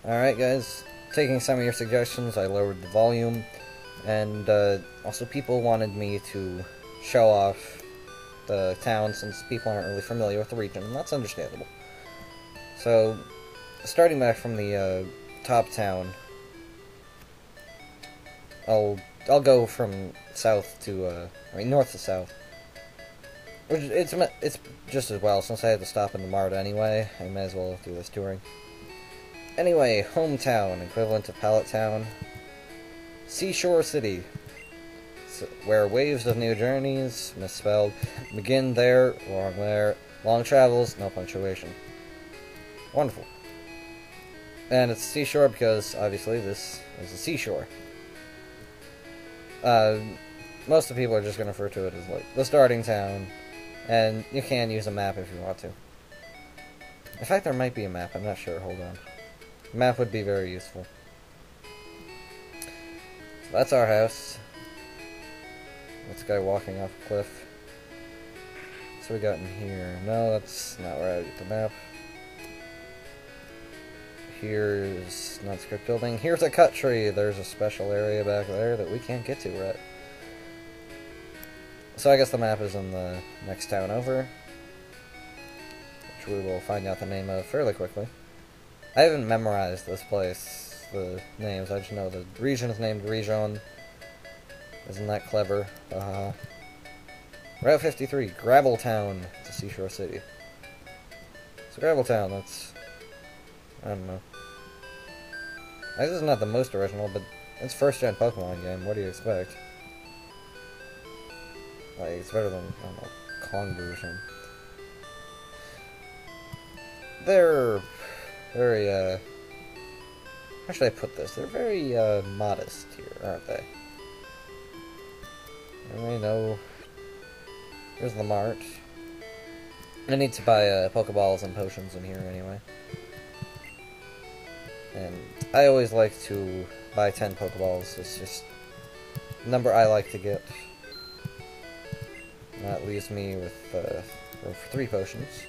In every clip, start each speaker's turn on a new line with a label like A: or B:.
A: Alright guys, taking some of your suggestions, I lowered the volume, and also people wanted me to show off the town since people aren't really familiar with the region, and that's understandable. So, starting back from the top town, I'll go from south to, north to south. Which it's just as well, since I had to stop in the mart anyway, I may as well do this touring. Anyway, hometown, equivalent of Pallet Town. Seashore City, where waves of new journeys, misspelled, begin there, long travels, no punctuation. Wonderful. And it's seashore because, obviously, this is a seashore. Most of the people are just going to refer to it as, like, the starting town, and you can use a map if you want to. In fact, there might be a map, I'm not sure, hold on. A map would be very useful. So that's our house. This guy walking off a cliff. So we got in here. No, that's not where I get the map. Here's non-script building. Here's a cut tree. There's a special area back there that we can't get to yet. So I guess the map is in the next town over, which we will find out the name of fairly quickly. I haven't memorized this place, the names. I just know the region is named Region. Isn't that clever? Route 53, Gravel Town to Seashore City. So Gravel Town, that's... I don't know. This is not the most original, but it's first-gen Pokemon game. What do you expect? Like, it's better than, I don't know, Koolboyman. They're very, how should I put this? They're very, modest here, aren't they? Anyway, no. Here's the mart. I need to buy, Pokeballs and potions in here anyway. And I always like to buy 10 Pokeballs. It's just the number I like to get. That leaves me with room for 3 potions.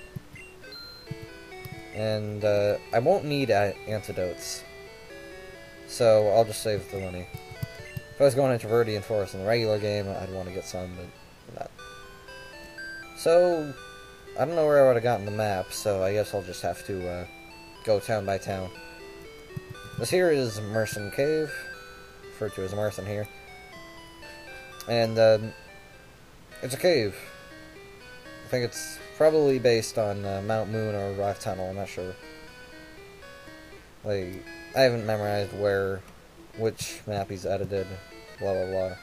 A: And I won't need antidotes, so I'll just save the money. If I was going into Viridian Forest in the regular game, I'd want to get some, but not. So, I don't know where I would have gotten the map, so I guess I'll just have to go town by town. This here is Merson Cave, referred to as Merson here. And it's a cave. I think it's probably based on Mount Moon or Rock Tunnel, I'm not sure. Like, I haven't memorized which map he's edited, blah blah blah.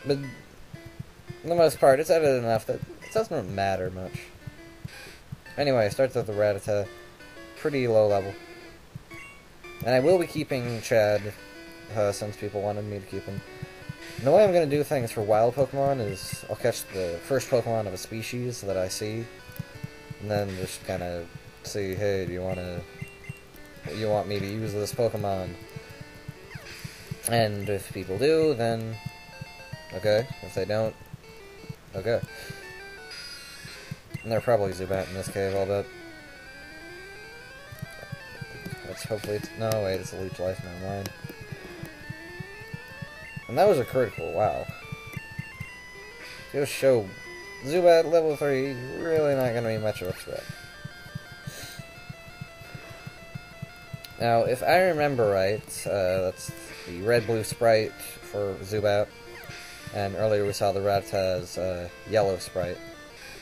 A: But, for the most part, it's edited enough that it doesn't matter much. Anyway, it starts with the Rattata, pretty low level. And I will be keeping Chad, since people wanted me to keep him. And the way I'm going to do things for wild Pokemon is I'll catch the first Pokemon of a species that I see, and then just kind of see, hey, do you want me to use this Pokemon? And if people do, then okay. If they don't, okay. And they're probably Zubat in this cave, I'll bet. Let's hopefully no, wait, it's a Leech Life, never mind. And that was a critical, wow. Just show Zubat level 3, really not going to be much of a threat. Now, if I remember right, that's the red-blue sprite for Zubat, and earlier we saw the Rattata's yellow sprite.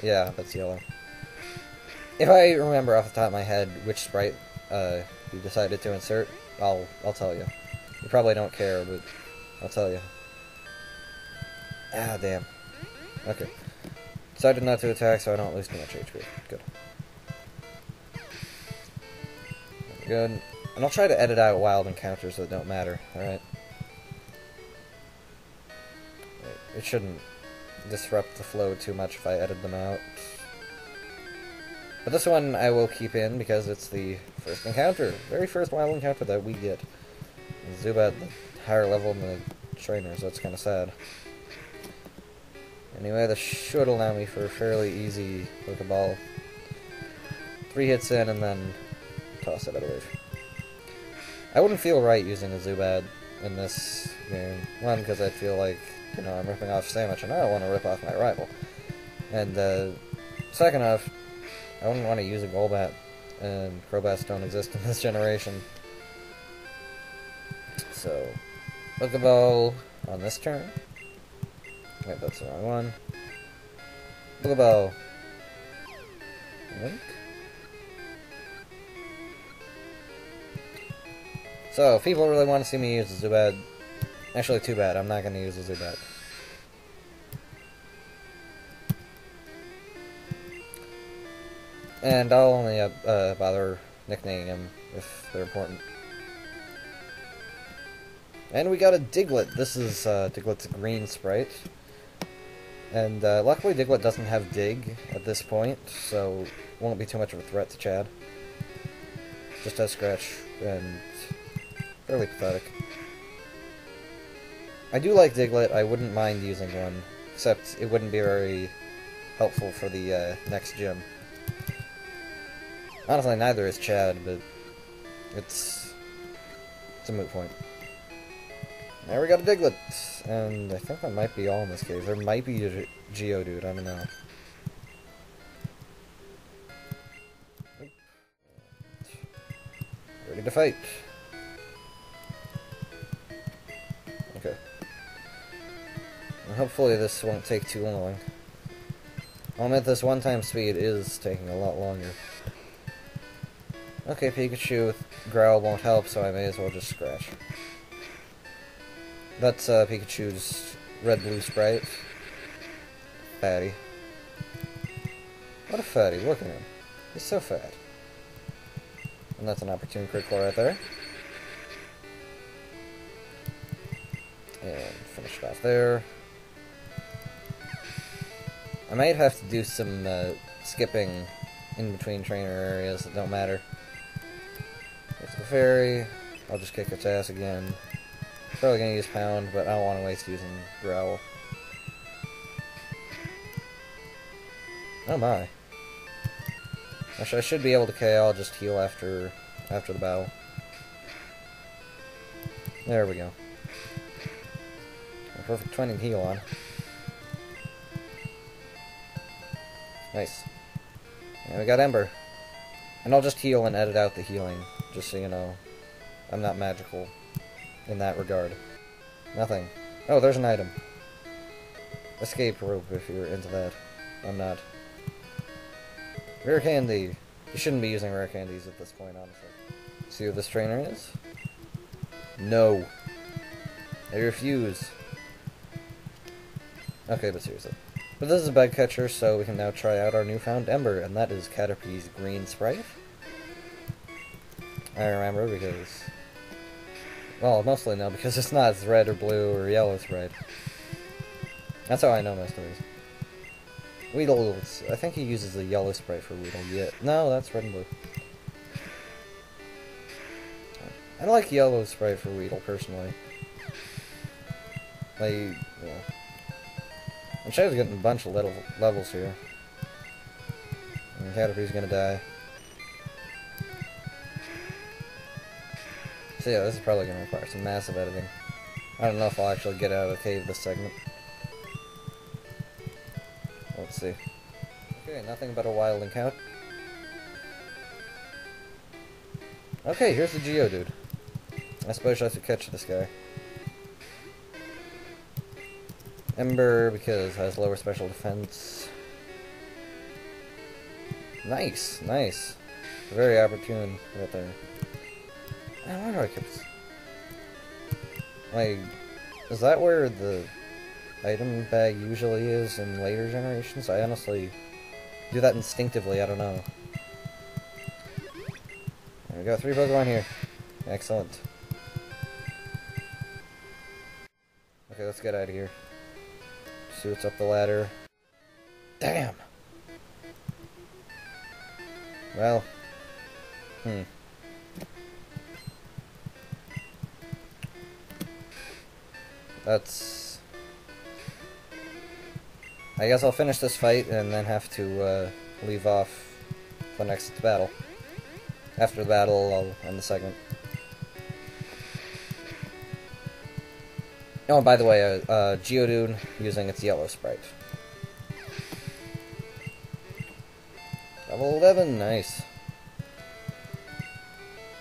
A: Yeah, that's yellow. If I remember off the top of my head which sprite you decided to insert, I'll tell you. You probably don't care, but I'll tell you. Ah, damn. Okay. Decided not to attack so I don't lose too much HP. Good. Good. And I'll try to edit out wild encounters that don't matter, alright? It shouldn't disrupt the flow too much if I edit them out. But this one I will keep in because it's the first encounter. Very first wild encounter that we get. Zubat, the higher level than the trainers, that's kind of sad. Anyway, this should allow me for a fairly easy Pokeball. 3 hits in and then toss it, I believe. I wouldn't feel right using a Zubat in this game. One, because I'd feel like, you know, I'm ripping off Sandwich, and I don't want to rip off my rival. And, second off, I wouldn't want to use a Golbat, and Crobats don't exist in this generation. So, Pokeball on this turn. Wait, that's the wrong one. Pokeball. Link. So, if people really want to see me use a Zubat, actually too bad, I'm not going to use a Zubat. And I'll only bother nicknaming him if they're important. And we got a Diglett. This is Diglett's green sprite. And luckily Diglett doesn't have Dig at this point, so won't be too much of a threat to Chad. Just has Scratch, and fairly pathetic. I do like Diglett, I wouldn't mind using one, except it wouldn't be very helpful for the next gym. Honestly, neither is Chad, but it's a moot point. There we got a Diglett, and I think that might be all in this case. There might be a Geodude, I don't know. Ready to fight. Okay. And hopefully this won't take too long. I'll admit this one-time speed is taking a lot longer. Okay, Pikachu with Growl won't help, so I may as well just Scratch. That's Pikachu's red-blue sprite. Fatty. What a fatty, look at him. He's so fat. And that's an opportune critical right there. And finish it off there. I might have to do some skipping in between trainer areas that don't matter. Here's the fairy. I'll just kick its ass again. Probably gonna use Pound, but I don't want to waste using Growl. Oh my. Actually, I should be able to KO, I'll just heal after the battle. There we go. A perfect 20 to heal on. Nice. And we got Ember. And I'll just heal and edit out the healing, just so you know. I'm not magical in that regard. Nothing. Oh, there's an item. Escape rope if you're into that. I'm not. Rare candy. You shouldn't be using rare candies at this point, honestly. See who this trainer is? No. I refuse. Okay, but seriously. But this is a bug catcher, so we can now try out our newfound Ember, and that is Caterpie's green sprite. I remember because... well, mostly no, because it's not red or blue or yellow sprite. That's how I know most of these. Weedle, I think he uses the yellow sprite for Weedle. Yeah, no, that's red and blue. I like yellow sprite for Weedle, personally. Like, yeah. I'm sure he's getting a bunch of levels here. And Caterpie's gonna die. So yeah, this is probably gonna require some massive editing. I don't know if I'll actually get out of the cave this segment. Let's see. Okay, nothing but a wild encounter. Okay, here's the Geodude. I suppose I should catch this guy. Ember, because it has lower special defense. Nice, nice. Very opportune right there. Man, why do I keep... like, is that where the item bag usually is in later generations? I honestly do that instinctively, I don't know. There we go, 3 Pokemon here. Excellent. Okay, let's get out of here. See what's up the ladder. Damn! Well. That's... I guess I'll finish this fight and then have to leave off the next battle. After the battle, I'll end the segment. Oh, by the way, Geodude using its yellow sprite. Level 11, nice.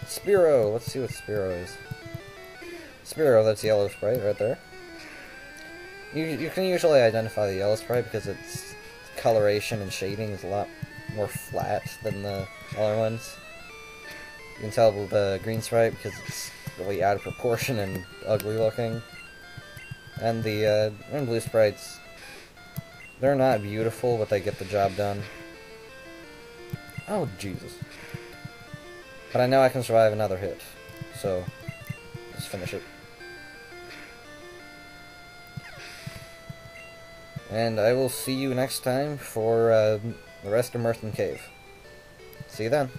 A: Spearow, let's see what Spearow is. Spearow, that's yellow sprite right there. You can usually identify the yellow sprite because its coloration and shading is a lot more flat than the other ones. You can tell with the green sprite because it's really out of proportion and ugly looking. And the red and blue sprites, they're not beautiful, but they get the job done. Oh, Jesus. But I know I can survive another hit, so just finish it. And I will see you next time for the rest of Merson Cave. See you then.